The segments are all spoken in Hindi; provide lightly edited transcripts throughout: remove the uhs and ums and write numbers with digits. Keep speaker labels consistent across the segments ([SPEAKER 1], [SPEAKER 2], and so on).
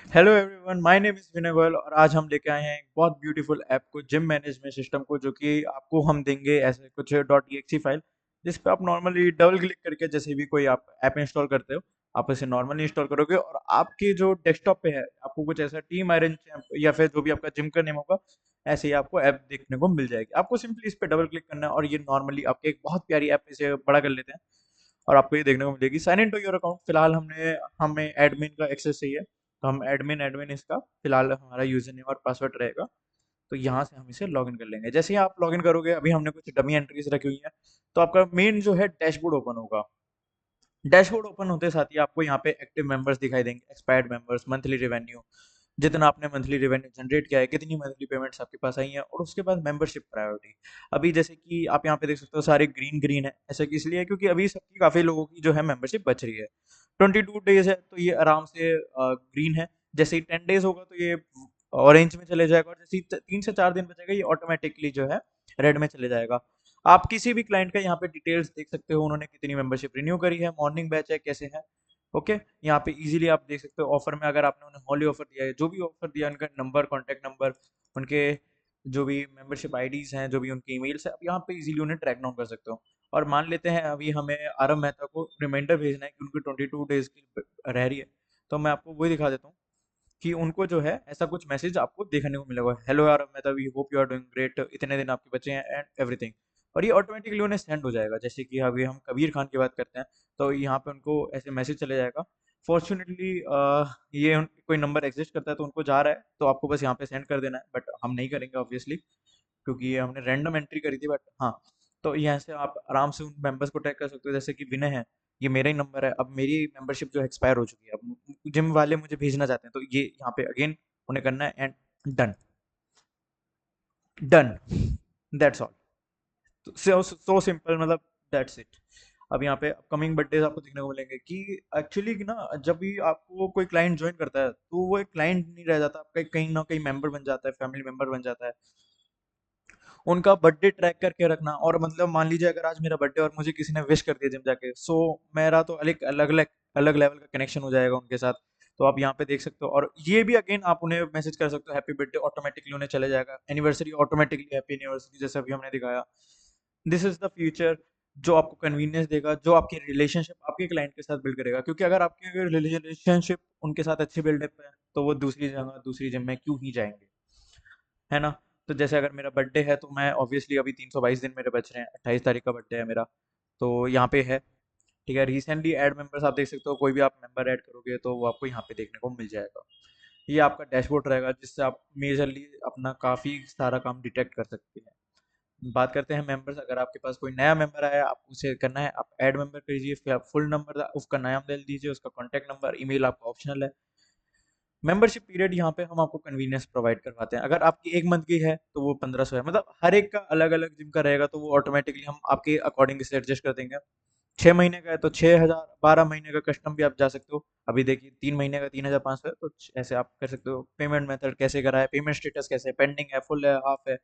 [SPEAKER 1] Hello everyone, my name is Vinay Goyal और आज हम लेके आए हैं एक बहुत ब्यूटीफुल ऐप को, जिम मैनेजमेंट सिस्टम को, जो कि आपको हम देंगे ऐसे कुछ .exe फाइल, जिस पे आप नॉर्मली डबल क्लिक करके जैसे भी कोई आप ऐप इंस्टॉल करते हो, आप इसे नॉर्मली इंस्टॉल करोगे और आपके जो डेस्कटॉप पे है आपको कुछ ऐसा टीम आयरन चैम्प या फिर जो भी आपका जिम का नेम होगा, ऐसे ही आपको ऐप देखने को मिल जाएगी। आपको सिंपली इस पे डबल क्लिक करना है और ये नॉर्मली आपके एक बहुत प्यारी ऐप इसे बड़ा कर लेते हैं और आपको ये देखने को मिलेगी sign in to your account. फिलहाल हमें एडमिन का एक्सेस चाहिए, तो हम एडमिन एडमिन इसका फिलहाल हमारा यूजर नेम और पासवर्ड रहेगा। तो यहाँ से हम इसे लॉगिन कर लेंगे। जैसे ही आप लॉगिन करोगे, अभी हमने कुछ डमी एंट्रीज रखी हुई हैं, तो आपका मेन जो है डैशबोर्ड ओपन होगा। डैशबोर्ड ओपन होते साथ ही आपको यहाँ पे एक्टिव मेंबर्स दिखाई देंगे, एक्सपायर्ड मेंबर्स, मंथली रेवेन्यू, जितना आपने मंथली रेवेन्यू जनरेट किया है, कितनी मंथली पेमेंट्स आपके पास आई हैं, और उसके बाद मेंबरशिप प्रायोरिटी। अभी जैसे कि आप यहाँ पे देख सकते हो सारे ग्रीन ग्रीन है। ऐसा इसलिए है क्योंकि अभी सबकी काफ़ी लोगों की जो है मेंबरशिप बच रही है। 22 डेज है तो ये आराम से ग्रीन है। जैसे ही 10 डेज होगा तो ये ऑरेंज में चले जाएगा, और जैसे ही 3 से 4 दिन बचेगा ये ऑटोमेटिकली जो है रेड में चले जाएगा। आप किसी भी क्लाइंट का यहाँ पे डिटेल्स देख सकते हो, उन्होंने कितनी मेंबरशिप रिन्यू करी है, मॉर्निंग बैच है, कैसे है। ओके, यहाँ पे इजीली आप देख सकते हो ऑफर में अगर आपने उन्हें हॉली ऑफर दिया है, जो भी ऑफर दिया है, उनका नंबर, कॉन्टैक्ट नंबर, उनके जो भी मेंबरशिप आईडीज हैं, जो भी उनके ईमेल्स है, आप यहाँ पे इजीली उन्हें ट्रैक डाउन कर सकते हो। और मान लेते हैं अभी हमें आरव मेहता को रिमाइंडर भेजना है कि उनकी 22 डेज की रह रही है, तो मैं आपको वही दिखा देता हूँ कि उनको जो है ऐसा कुछ मैसेज आपको देखने को मिलेगा, हेलो यार मैं we hope you are doing great, इतने दिन आपके बचे हैं एंड एवरीथिंग। और ये ऑटोमेटिकली उन्हें सेंड हो जाएगा। जैसे कि अभी हम कबीर खान की बात करते हैं, तो यहाँ पे उनको ऐसे मैसेज चले जाएगा। फॉर्चुनेटली ये कोई नंबर एग्जिस्ट करता है तो उनको जा रहा है, तो आपको बस यहाँ पे सेंड कर देना है, बट हम नहीं करेंगे ऑब्वियसली, क्योंकि ये हमने रैंडम एंट्री करी थी। बट हाँ, तो यहाँ से आप आराम से उन मेंबर्स को ट्रैक कर सकते हो। जैसे कि विनय है, ये मेरा ही नंबर है, अब मेरी मेंबरशिप जो एक्सपायर हो चुकी है, अब जिम वाले मुझे भेजना चाहते हैं, तो ये यहाँ पे अगेन उन्हें करना है and done. Done, that's all. So so simple, मतलब दैट्स इट। अब यहाँ पे अपकमिंग बर्थडेज आपको देखने को मिलेंगे कि एक्चुअली ना, जब भी आपको कोई क्लाइंट ज्वाइन करता है तो वो एक क्लाइंट नहीं रह जाता, आपका कहीं ना कहीं मेंबर बन जाता है, फैमिली मेंबर बन जाता है। उनका बर्थडे ट्रैक करके रखना, और मतलब मान लीजिए अगर आज मेरा बर्थडे और मुझे किसी ने विश कर दिया जिम जाके, सो मेरा तो अलग अलग अलग अलग लेवल का कनेक्शन हो जाएगा उनके साथ। तो आप यहाँ पे देख सकते हो, और ये भी अगेन आप उन्हें मैसेज कर सकते हो, हैप्पी बर्थडे, ऑटोमेटिकली उन्हें चले जाएगा। एनिवर्सरी ऑटोमेटिकली हैप्पी एनिवर्सरी, जैसे अभी हमने दिखाया। दिस इज द फ्यूचर, जो आपको कन्वीनियंस देगा, जो आपकी रिलेशनशिप आपके क्लाइंट के साथ बिल्ड करेगा। क्योंकि अगर आपकी रिलेशनशिप उनके साथ अच्छी बिल्डअप है, तो वो दूसरी जगह दूसरी जिम में क्यों ही जाएंगे, है ना। तो जैसे अगर मेरा बर्थडे है तो मैं ऑब्वियसली, अभी 322 दिन मेरे बच रहे हैं, 28 तारीख का बर्थडे है मेरा, तो यहाँ पे है। ठीक है, रिसेंटली ऐड मेंबर्स आप देख सकते हो, कोई भी आप मेंबर ऐड करोगे तो वो आपको यहाँ पे देखने को मिल जाएगा। ये आपका डैशबोर्ड रहेगा, जिससे आप मेजरली अपना काफ़ी सारा काम डिटेक्ट कर सकते हैं। बात करते हैं मेंबर्स। अगर आपके पास कोई नया मेंबर आया, आप उसे करना है, आप ऐड मेंबर करिए, फिर आप फुल नंबर उसका नाम दे दीजिए, उसका कॉन्टैक्ट नंबर, ईमेल आपका ऑप्शनल है। मेंबरशिप पीरियड यहाँ पे हम आपको कन्वीनियंस प्रोवाइड करवाते हैं। अगर आपकी 1 मंथ की है तो वो 1500 है, मतलब हर एक का अलग अलग जिम का रहेगा, तो वो ऑटोमेटिकली हम आपके अकॉर्डिंग इसे एडजस्ट कर देंगे। 6 महीने का है तो 6,000, 12 महीने का कस्टम भी आप जा सकते हो। अभी देखिए 3 महीने का 3,500 है, तो ऐसे आप कर सकते हो। पेमेंट मेथड कैसे करा है, पेमेंट स्टेटस कैसे है, पेंडिंग है, फुल है, हाफ है,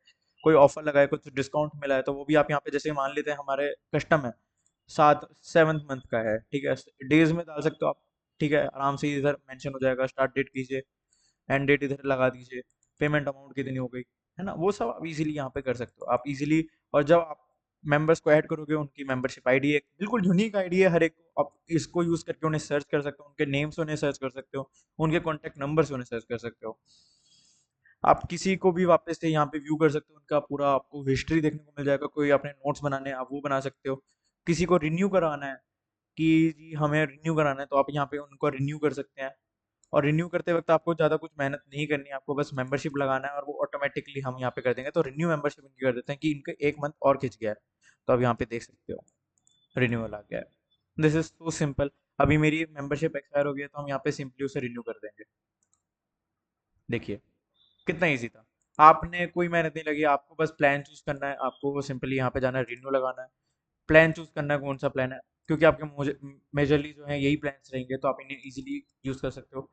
[SPEAKER 1] कोई ऑफर लगा है, कुछ डिस्काउंट मिला है, तो वो भी आप यहाँ पे जैसे मान लेते हैं हमारे कस्टम है 7th मंथ का है, ठीक है, डेज में डाल सकते हो आप। ठीक है, आराम से इधर मेंशन हो जाएगा, स्टार्ट डेट कीजिए, एंड डेट इधर लगा दीजिए, पेमेंट अमाउंट कितनी हो गई, है ना, वो सब आप इजीली यहाँ पे कर सकते हो आप इजीली। और जब आप मेंबर्स को ऐड करोगे, उनकी मेंबरशिप आईडी एक बिल्कुल यूनिक आईडी है हर एक को, आप इसको यूज करके उन्हें सर्च कर सकते हो, उनके नेम से उन्हें सर्च कर सकते हो, उनके कॉन्टैक्ट नंबर से उन्हें सर्च कर सकते हो। आप किसी को भी वापस से यहाँ पे व्यू कर सकते हो, उनका पूरा आपको हिस्ट्री देखने को मिल जाएगा। कोई आपने नोट्स बनाने हैं, आप वो बना सकते हो। किसी को रिन्यू कराना है कि जी हमें रिन्यू कराना है, तो आप यहाँ पे उनको रिन्यू कर सकते हैं। और रिन्यू करते वक्त आपको ज़्यादा कुछ मेहनत नहीं करनी है, आपको बस मेंबरशिप लगाना है और वो ऑटोमेटिकली हम यहाँ पे कर देंगे। तो रिन्यू मेंबरशिप इनकी कर देते हैं कि इनके 1 मंथ और खिंच गया है, तो अब यहाँ पे देख सकते हो रिन्यूअल आ गया है। This is so simple. अभी मेरी मेंबरशिप एक्सपायर हो गई है, तो हम यहाँ पे सिंपली उसे रिन्यू कर देंगे। देखिए कितना ईजी था। आपने कोई मेहनत नहीं लगी, आपको बस प्लान चूज करना है, आपको सिंपली यहाँ पे जाना है, रिन्यू लगाना है, प्लान चूज करना है कौन सा प्लान है, क्योंकि आपके मेजरली जो है यही प्लान्स रहेंगे, तो आप इन्हें इजीली यूज कर सकते हो।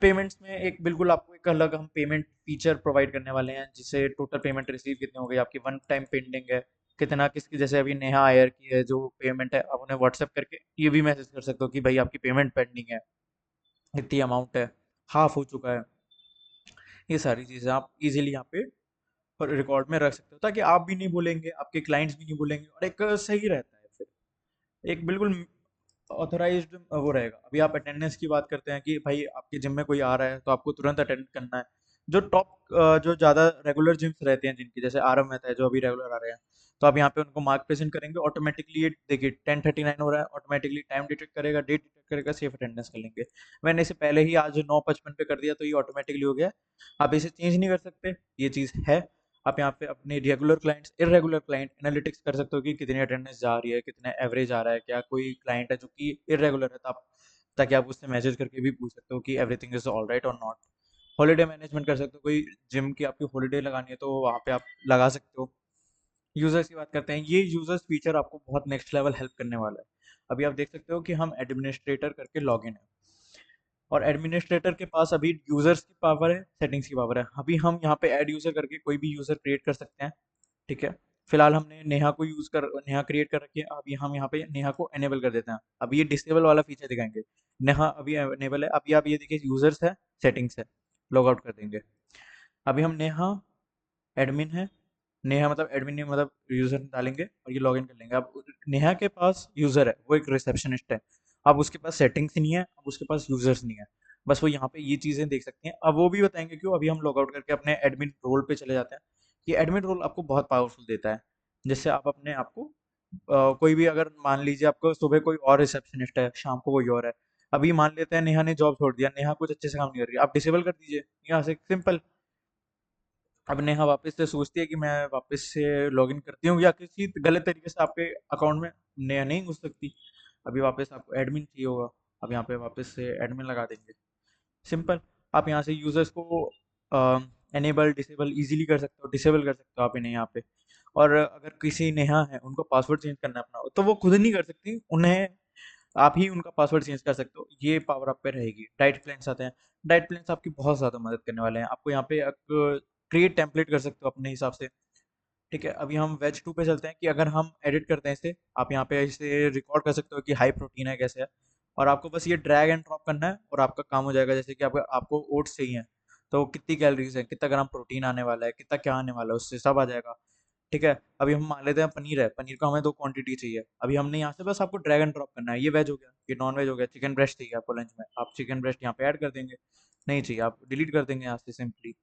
[SPEAKER 1] पेमेंट्स में एक बिल्कुल आपको एक अलग हम पेमेंट फीचर प्रोवाइड करने वाले हैं, जिससे टोटल पेमेंट रिसीव कितनी हो गई आपकी, वन टाइम पेंडिंग है कितना, किसकी, जैसे अभी नेहा आयर की है जो पेमेंट है, आप उन्हें व्हाट्सएप करके ये भी मैसेज कर सकते हो कि भाई आपकी पेमेंट पेंडिंग है, इतनी अमाउंट है। हाफ हो चुका है। ये सारी चीज़ें आप इजीली यहाँ पे रिकॉर्ड में रख सकते हो, ताकि आप भी नहीं भूलेंगे, आपके क्लाइंट्स भी नहीं भूलेंगे, और एक सही रहता है फिर, एक बिल्कुल ऑथराइज्ड वो रहेगा। अभी आप अटेंडेंस की बात करते हैं कि भाई आपके जिम में कोई आ रहा है तो आपको तुरंत अटेंड करना है। जो टॉप जो ज़्यादा रेगुलर जिम्स रहते हैं जिनकी, जैसे आरएम रहता है जो अभी रेगुलर आ रहे हैं, तो आप यहाँ पे उनको मार्क प्रेजेंट करेंगे, ऑटोमेटिकली ये देखिए 10:39 हो रहा है, ऑटोमेटिकली टाइम डिटेक्ट करेगा, डेट डिटेक्ट करेगा, सेफ अटेंडेंस कर लेंगे। मैंने इसे पहले ही आज 9:55 पे कर दिया तो ये ऑटोमेटिकली हो गया। आप इसे चेंज नहीं कर सकते, ये चीज़ है। आप यहाँ पे अपने regular clients, irregular client analytics कर सकते हो कि कितनी अटेंडेंस जा रही है, कितने एवरेज आ रहा है, क्या कोई क्लाइंट है जो कि इरेगुलर है, तो आप, ताकि आप उससे मैसेज करके भी पूछ सकते हो कि एवरीथिंग इज ऑल राइट और नॉट। हॉलीडे मैनेजमेंट कर सकते हो, कोई जिम की आपकी हॉलीडे लगानी है तो वहाँ पे आप लगा सकते हो। यूजर्स की बात करते हैं, ये यूजर्स फीचर आपको बहुत नेक्स्ट लेवल हेल्प करने वाला है। अभी आप देख सकते हो कि हम एडमिनिस्ट्रेटर करके लॉगिन है, और एडमिनिस्ट्रेटर के पास अभी यूजर्स की पावर है, सेटिंग्स की पावर है। अभी हम यहाँ पे ऐड यूजर करके कोई भी यूजर क्रिएट कर सकते हैं, ठीक है। फिलहाल हमने नेहा क्रिएट कर रखी है, अभी हम यहाँ पे नेहा को एनेबल कर देते हैं। अभी ये डिसेबल वाला फीचर दिखाएंगे। नेहा अभी एनेबल है, अभी आप ये देखिए यूजर्स है, सेटिंग्स है, लॉग आउट कर देंगे। अभी हम नेहा एडमिन है, नेहा मतलब एडमिन नहीं, मतलब यूजर डालेंगे और ये लॉगिन कर लेंगे। अब नेहा के पास यूजर है, वो एक रिसेप्शनिस्ट है। अब उसके पास सेटिंग्स नहीं है, अब उसके पास यूजर्स नहीं है, बस वो यहाँ पे ये चीजें देख सकती हैं। अब वो भी बताएंगे क्यों। अभी हम लॉग आउट करके अपने एडमिन रोल पे चले जाते हैं। ये एडमिन रोल आपको बहुत पावरफुल देता है, जिससे आप अपने आप को कोई भी, अगर मान लीजिए आपको सुबह कोई और रिसेप्शनिस्ट है, शाम को कोई और है। अभी मान लेते हैं नेहा ने जॉब छोड़ दिया, नेहा कुछ अच्छे से काम नहीं कर रही, आप डिसेबल कर दीजिए, यहाँ से सिंपल। अब नेहा वापस से सोचती है कि मैं वापस से लॉगिन करती हूँ, या किसी गलत तरीके से आपके अकाउंट में नेहा नहीं घुस सकती। अभी वापस आपको एडमिन चाहिए होगा, अब यहाँ पे वापस से एडमिन लगा देंगे, सिंपल। आप यहाँ से यूजर्स को एनेबल डिसेबल इजीली कर सकते हो, डिसेबल कर सकते हो आप इन्हें यहाँ पे। और अगर किसी नेहा है उनको पासवर्ड चेंज करना है अपना, तो वो खुद नहीं कर सकती, उन्हें आप ही उनका पासवर्ड चेंज कर सकते हो, ये पावर आप पे रहेगी। डाइट प्लान्स आते हैं, डाइट प्लान्स आपकी बहुत ज़्यादा मदद करने वाले हैं। आपको यहाँ पे एक क्रिएट टेम्पलेट कर सकते हो अपने हिसाब से, ठीक है। अभी हम वेज 2 पे चलते हैं कि अगर हम एडिट करते हैं इसे, आप यहाँ पे इसे रिकॉर्ड कर सकते हो कि हाई प्रोटीन है कैसे है, और आपको बस ये ड्रैग एंड ड्रॉप करना है और आपका काम हो जाएगा। जैसे कि आपको आपको ओट्स चाहिए, तो कितनी कैलोरीज है, कितना ग्राम प्रोटीन आने वाला है, कितना क्या आने वाला है, उससे सब आ जाएगा, ठीक है। अभी हम मान लेते हैं पनीर है, पनीर को हमें 2 क्वांटिटी चाहिए। अभी हमने यहाँ से बस आपको ड्रैग एंड ड्रॉप करना है, ये वेज हो गया, ये नॉन वेज हो गया। चिकन ब्रेस्ट चाहिए आपको लंच में, आप चिकन ब्रेस्ट यहाँ पे ऐड कर देंगे, नहीं चाहिए आप डिलीट कर देंगे यहाँ से सिंपली।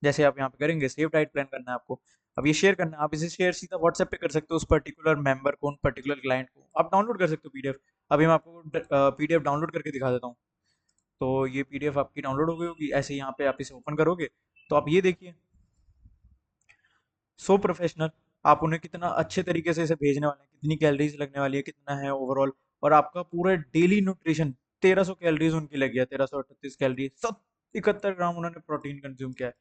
[SPEAKER 1] जैसे आप यहाँ पे करेंगे, सेव डाइट प्लान करना है आपको, अब ये शेयर करना है, आप इसे शेयर सीधा व्हाट्सएप पे कर सकते हो उस पर्टिकुलर मेंबर को, उन पर्टिकुलर क्लाइंट को। आप डाउनलोड कर सकते हो पीडीएफ। अभी मैं आपको पीडीएफ डाउनलोड करके दिखा देता हूँ। तो ये पीडीएफ आपकी डाउनलोड हो गई होगी, ऐसे यहाँ पे आप इसे ओपन करोगे तो आप ये देखिए, सो प्रोफेशनल। आप उन्हें कितना अच्छे तरीके से इसे भेजने वाले हैं, कितनी कैलोरीज लगने वाली है, कितना है ओवरऑल, और आपका पूरा डेली न्यूट्रिशन। 1300 कैलोरीज उनकी लगी है, 1338 कैलोरी, सब 71 ग्राम उन्होंने प्रोटीन कंज्यूम किया है।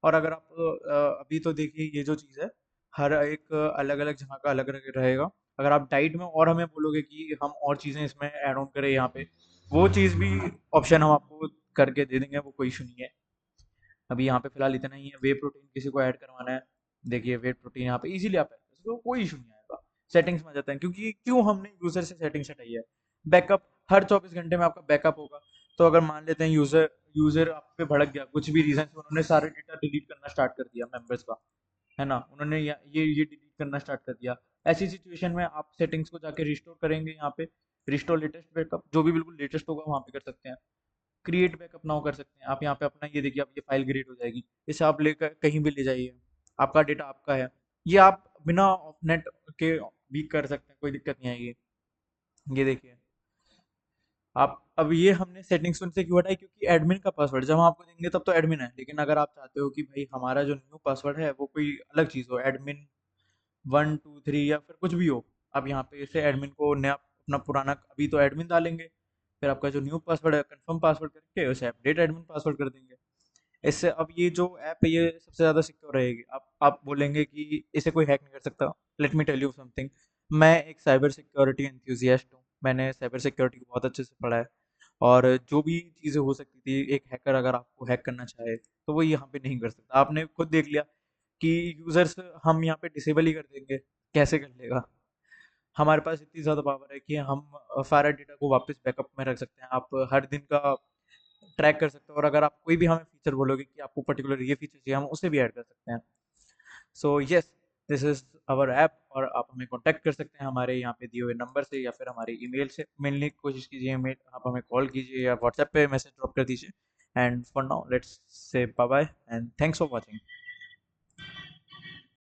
[SPEAKER 1] और अगर आप अभी तो देखिए ये जो चीज़ है, हर एक अलग अलग जगह का अलग अलग रहेगा। अगर आप डाइट में और हमें बोलोगे कि हम और चीज़ें इसमें ऐड ऑन करें यहाँ पे, वो चीज़ भी ऑप्शन हम आपको करके दे देंगे, वो कोई इशू नहीं है। अभी यहाँ पे फिलहाल इतना ही है। वे प्रोटीन किसी को ऐड करवाना है, देखिए वे प्रोटीन यहाँ पे इजीली आप ऐड कर सकते हो, कोई इशू नहीं आएगा। सेटिंग्स में आ जाते हैं, क्योंकि क्यों हमने यूजर से सेटिंग्स हटाई है। बैकअप, हर 24 घंटे में आपका बैकअप होगा। तो अगर मान लेते हैं यूजर यूजर आप पे भड़क गया कुछ भी रीजन से, उन्होंने सारे डेटा डिलीट करना स्टार्ट कर दिया मेंबर्स का, है ना, उन्होंने ये डिलीट करना स्टार्ट कर दिया। ऐसी सिचुएशन में आप सेटिंग्स को जाके रिस्टोर करेंगे, यहाँ पे रिस्टोर लेटेस्ट बैकअप, जो भी बिल्कुल लेटेस्ट होगा वहाँ पे कर सकते हैं। क्रिएट बैकअप नाउ कर सकते हैं आप यहाँ पे अपना, ये देखिए अब ये फाइल क्रिएट हो जाएगी। इसे आप लेकर कहीं भी ले जाइए, आपका डेटा आपका है। ये आप बिना नेट के भी कर सकते हैं, कोई दिक्कत नहीं आएगी। ये देखिए आप, अब ये हमने सेटिंग्स उनसे क्यों हटाई, क्योंकि एडमिन का पासवर्ड जब हम आपको देंगे तब तो एडमिन है, लेकिन अगर आप चाहते हो कि भाई हमारा जो न्यू पासवर्ड है वो कोई अलग चीज़ हो, एडमिन 1 2 3 या फिर कुछ भी हो, आप यहाँ पे इसे एडमिन को नया अपना पुराना, अभी तो एडमिन डालेंगे, फिर आपका जो न्यू पासवर्ड है कंफर्म पासवर्ड करके उसे अपडेट एडमिन पासवर्ड कर देंगे। इससे अब ये जो ऐप है ये सबसे ज़्यादा सिक्योर रहेगी। आप बोलेंगे कि इसे कोई हैक नहीं कर सकता, let me tell you something. मैं एक साइबर सिक्योरिटी एंथुजियास्ट हूँ, मैंने साइबर सिक्योरिटी को बहुत अच्छे से पढ़ा है। और जो भी चीज़ें हो सकती थी, एक हैकर अगर आपको हैक करना चाहे तो वो यहाँ पे नहीं कर सकता। आपने खुद देख लिया कि यूजर्स हम यहाँ पे डिसेबल ही कर देंगे, कैसे कर लेगा। हमारे पास इतनी ज़्यादा पावर है कि हम सारा डेटा को वापस बैकअप में रख सकते हैं। आप हर दिन का ट्रैक कर सकते हो, और अगर आप कोई भी हमें फीचर बोलोगे कि आपको पर्टिकुलर ये फीचर चाहिए, हम उसे भी ऐड कर सकते हैं। So yes, this is our app, और आप हमें कांटेक्ट कर सकते हैं हमारे यहाँ पे दिए हुए नंबर से या फिर हमारे ईमेल से। मेनली कोशिश कीजिए हमें, आप हमें कॉल कीजिए या व्हाट्सएप पे मैसेज ड्रॉप कर दीजिए। And for now let's say bye bye and thanks for watching.